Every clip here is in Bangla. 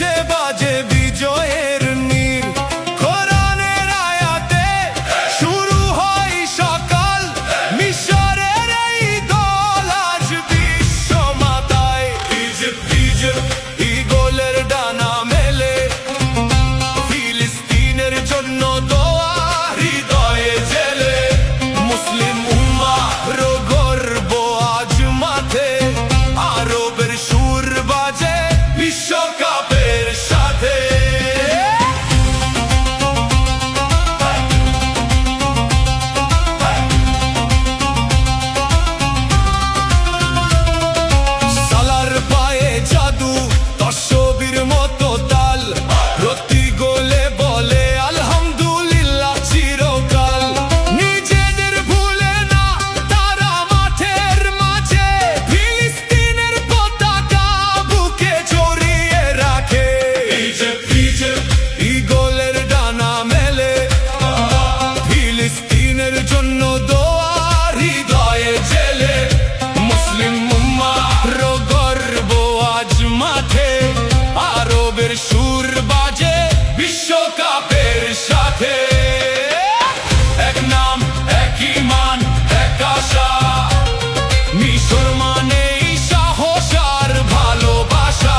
দেশে বাজে বিজয়ের নীল। কোরআনের আয়াতে শুরু হয় সকাল, মিশরের এই দল আজ বিশ্ব মাতায়। ইজিপ্ট ঈগলের ডানা মেলে, ফিলিস্তিনের জন্য দোয়া হৃদয়ে জেলে। মুসলিম উম্মাহর গর্ব আজ মাঠে, আরবের সুর বাজে বিশ্বকাপের সাথে। সালার পায়ে জাদু, তসবির মতো তাল, প্রতি গোলে বলে আলহামদুলিল্লাহ চিরকাল। নিজেদের ভুলে না তারা মাঠের মাঝে, ফিলিস্তিনের পতাকা বুকে জড়িয়ে রাখে। ইজিপ্ট ঈগলের ডানা মেলে, ফিলিস্তিনের জন্য দোয়া হৃদয়ে জেলে। মুসলিম উম্মাহর গর্ব আজ মাঠে, আরবের সুর বাজে বিশ্বকাপের সাথে। এক নাম, এক ঈমান, এক আশা, মিশর মানেই সাহস আর ভালোবাসা।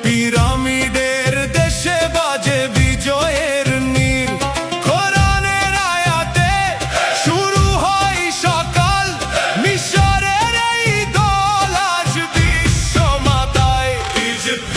পিরামিডের দেশে বাজে বিজয়ের নীল। কোরআনের আয়াতে শুরু হয় সকাল, মিশরের এই দল আজ বিশ্ব মাতায়। ইজিপ্ট